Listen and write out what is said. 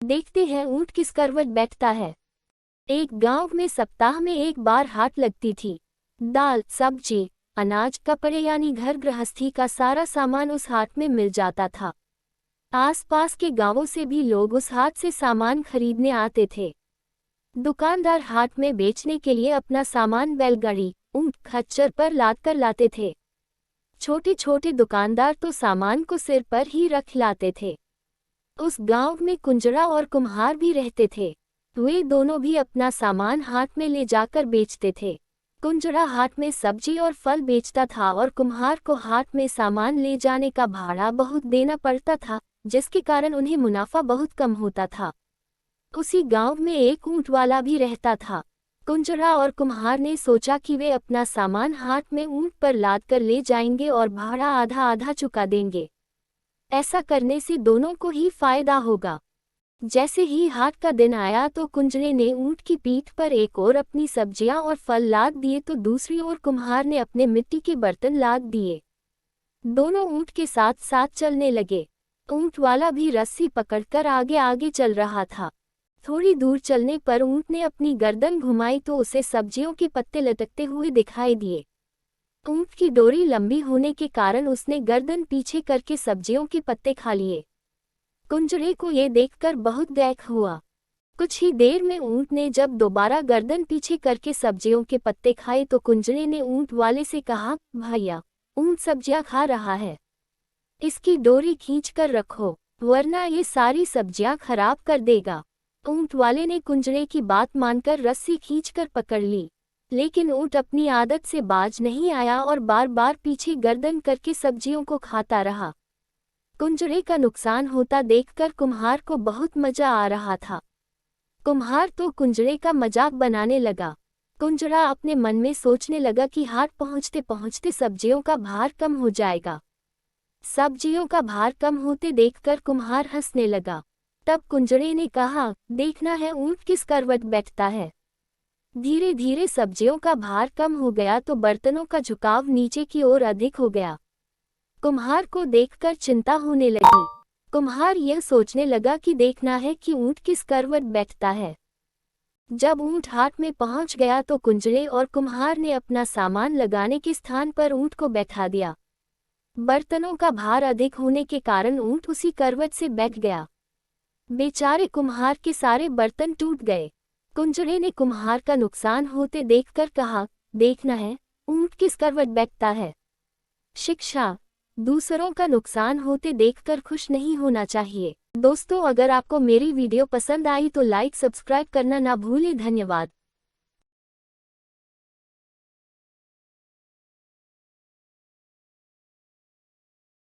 देखते हैं ऊंट किस करवट बैठता है। एक गांव में सप्ताह में एक बार हाट लगती थी। दाल, सब्जी, अनाज, कपड़े यानी घर गृहस्थी का सारा सामान उस हाट में मिल जाता था। आसपास के गांवों से भी लोग उस हाट से सामान खरीदने आते थे। दुकानदार हाट में बेचने के लिए अपना सामान बैलगाड़ी, ऊंट, खच्चर पर लाद कर लाते थे। छोटे छोटे दुकानदार तो सामान को सिर पर ही रख लाते थे। उस गांव में कुंजड़ा और कुम्हार भी रहते थे। वे दोनों भी अपना सामान हाट में ले जाकर बेचते थे। कुंजड़ा हाट में सब्जी और फल बेचता था और कुम्हार को हाट में सामान ले जाने का भाड़ा बहुत देना पड़ता था, जिसके कारण उन्हें मुनाफा बहुत कम होता था। उसी गांव में एक ऊंट वाला भी रहता था। कुंजड़ा और कुम्हार ने सोचा कि वे अपना सामान हाट में ऊंट पर लाद कर ले जाएंगे और भाड़ा आधा आधा चुका देंगे। ऐसा करने से दोनों को ही फायदा होगा। जैसे ही हाट का दिन आया तो कुंजड़े ने ऊंट की पीठ पर एक ओर अपनी सब्जियां और फल लाद दिए तो दूसरी ओर कुम्हार ने अपने मिट्टी के बर्तन लाद दिए। दोनों ऊंट के साथ साथ चलने लगे। ऊंट वाला भी रस्सी पकड़कर आगे आगे चल रहा था। थोड़ी दूर चलने पर ऊंट ने अपनी गर्दन घुमाई तो उसे सब्जियों के पत्ते लटकते हुए दिखाई दिए। ऊंट की डोरी लंबी होने के कारण उसने गर्दन पीछे करके सब्जियों के पत्ते खा लिए। कुंजड़े को ये देखकर बहुत दैख हुआ। कुछ ही देर में ऊंट ने जब दोबारा गर्दन पीछे करके सब्जियों के पत्ते खाए तो कुंजड़े ने ऊंट वाले से कहा, भैया, ऊंट सब्जियां खा रहा है, इसकी डोरी खींच कर रखो वरना ये सारी सब्जियां खराब कर देगा। ऊंट वाले ने कुंजड़े की बात मानकर रस्सी खींचकर पकड़ ली, लेकिन ऊंट अपनी आदत से बाज नहीं आया और बार बार पीछे गर्दन करके सब्जियों को खाता रहा। कुंजड़े का नुकसान होता देखकर कुम्हार को बहुत मजा आ रहा था। कुम्हार तो कुंजड़े का मजाक बनाने लगा। कुंजड़ा अपने मन में सोचने लगा कि हाट पहुंचते पहुंचते सब्जियों का भार कम हो जाएगा। सब्जियों का भार कम होते देखकर कुम्हार हंसने लगा। तब कुंजड़े ने कहा, देखना है ऊंट किस करवट बैठता है। धीरे धीरे सब्जियों का भार कम हो गया तो बर्तनों का झुकाव नीचे की ओर अधिक हो गया। कुम्हार को देखकर चिंता होने लगी। कुम्हार यह सोचने लगा कि देखना है कि ऊंट किस करवट बैठता है। जब ऊंट हाट में पहुंच गया तो कुंजड़े और कुम्हार ने अपना सामान लगाने के स्थान पर ऊंट को बैठा दिया। बर्तनों का भार अधिक होने के कारण ऊंट उसी करवट से बैठ गया। बेचारे कुम्हार के सारे बर्तन टूट गए। कुंजड़े ने कुम्हार का नुकसान होते देखकर कहा, देखना है ऊंट किस करवट बैठता है। शिक्षा: दूसरों का नुकसान होते देखकर खुश नहीं होना चाहिए। दोस्तों, अगर आपको मेरी वीडियो पसंद आई तो लाइक सब्सक्राइब करना ना भूलें। धन्यवाद।